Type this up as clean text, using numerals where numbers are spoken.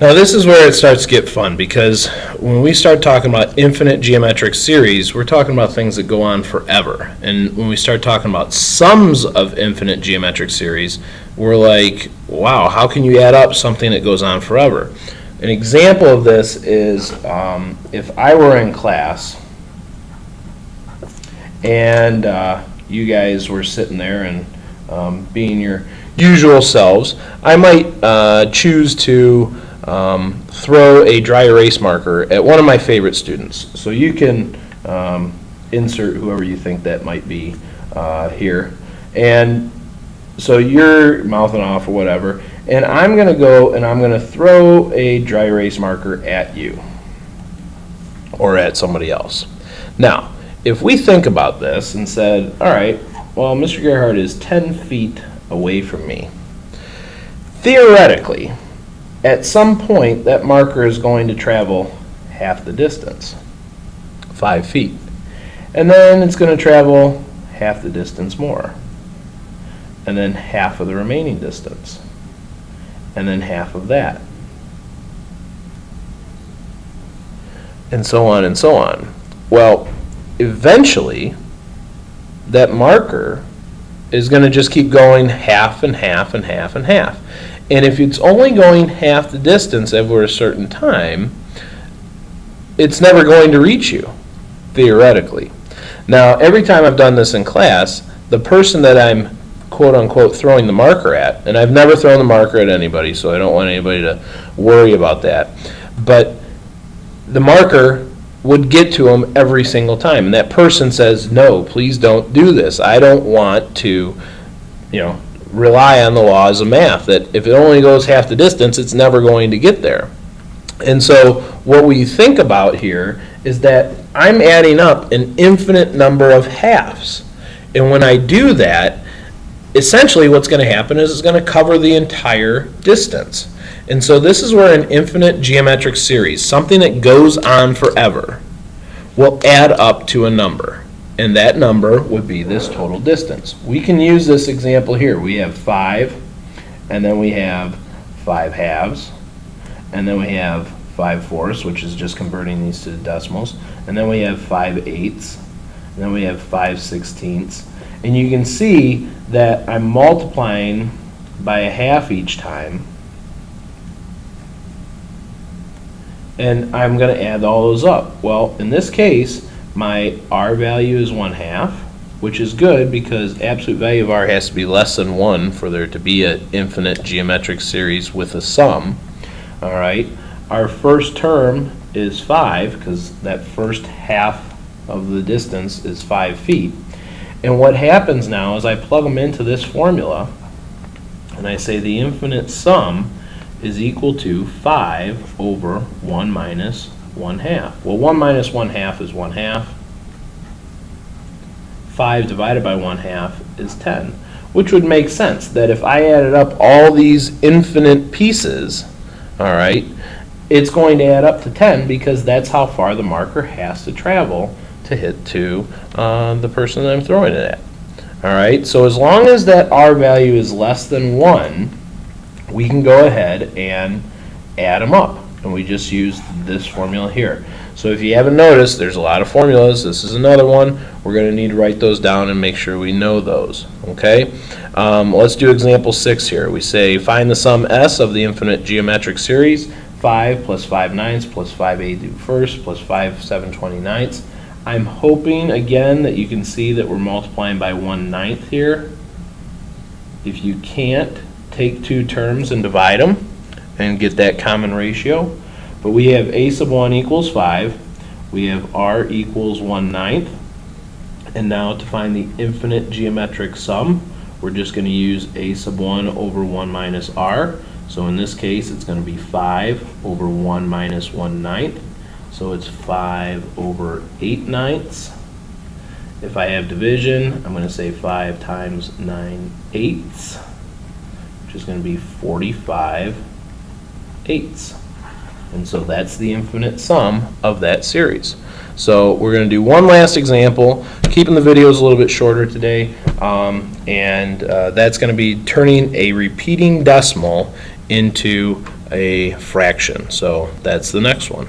Now this is where it starts to get fun, because when we start talking about infinite geometric series, we're talking about things that go on forever. And when we start talking about sums of infinite geometric series, we're like, wow, how can you add up something that goes on forever? An example of this is if I were in class and you guys were sitting there and being your usual selves, I might choose to throw a dry erase marker at one of my favorite students. So you can insert whoever you think that might be here. And so you're mouthing off or whatever, and I'm going to go and I'm going to throw a dry erase marker at you or at somebody else. Now, if we think about this and said, all right, well, Mr. Gerhardt is 10 feet away from me. Theoretically, at some point, that marker is going to travel half the distance, 5 feet. And then it's going to travel half the distance more. And then half of the remaining distance. And then half of that. And so on and so on. Well, eventually, that marker is going to just keep going half and half and half and half. And if it's only going half the distance over a certain time, it's never going to reach you, theoretically. Now, every time I've done this in class, the person that I'm quote-unquote throwing the marker at, and I've never thrown the marker at anybody, so I don't want anybody to worry about that, but the marker would get to them every single time. And that person says, no, please don't do this. I don't want to, rely on the laws of math, that if it only goes half the distance, it's never going to get there. And so what we think about here is that I'm adding up an infinite number of halves. And when I do that, essentially what's going to happen is it's going to cover the entire distance. And so this is where an infinite geometric series, something that goes on forever, will add up to a number. And that number would be this total distance. We can use this example here. We have 5, and then we have 5 halves, and then we have 5 fourths, which is just converting these to the decimals, and then we have 5 eighths, and then we have 5 sixteenths. And you can see that I'm multiplying by a half each time, and I'm going to add all those up. Well, in this case, my R value is 1/2, which is good because absolute value of R has to be less than 1 for there to be an infinite geometric series with a sum. All right. Our first term is 5 because that first half of the distance is 5 feet. And what happens now is I plug them into this formula, and I say the infinite sum is equal to 5 over 1 minus 1/2. Well, 1 minus 1/2 is 1/2. 5 divided by 1/2 is 10, which would make sense that if I added up all these infinite pieces, all right, it's going to add up to 10 because that's how far the marker has to travel to hit to the person that I'm throwing it at. All right, so as long as that R value is less than 1, we can go ahead and add them up. And we just used this formula here. So if you haven't noticed, there's a lot of formulas. This is another one. We're going to need to write those down and make sure we know those. Okay? Let's do example 6 here. We say find the sum S of the infinite geometric series, 5 plus 5/9 plus 5/81 plus 5/729. I'm hoping, again, that you can see that we're multiplying by 1/9 here. If you can't, take two terms and divide them and get that common ratio. But we have a sub 1 equals 5. We have r equals 1/9. And now to find the infinite geometric sum, we're just going to use a sub 1 over 1 minus r. So in this case, it's going to be 5 over 1 minus 1/9. So it's 5 over 8/9. If I have division, I'm going to say 5 times 9/8, which is going to be 45/8. And so that's the infinite sum of that series. So we're going to do one last example, keeping the videos a little bit shorter today, and that's going to be turning a repeating decimal into a fraction. So that's the next one.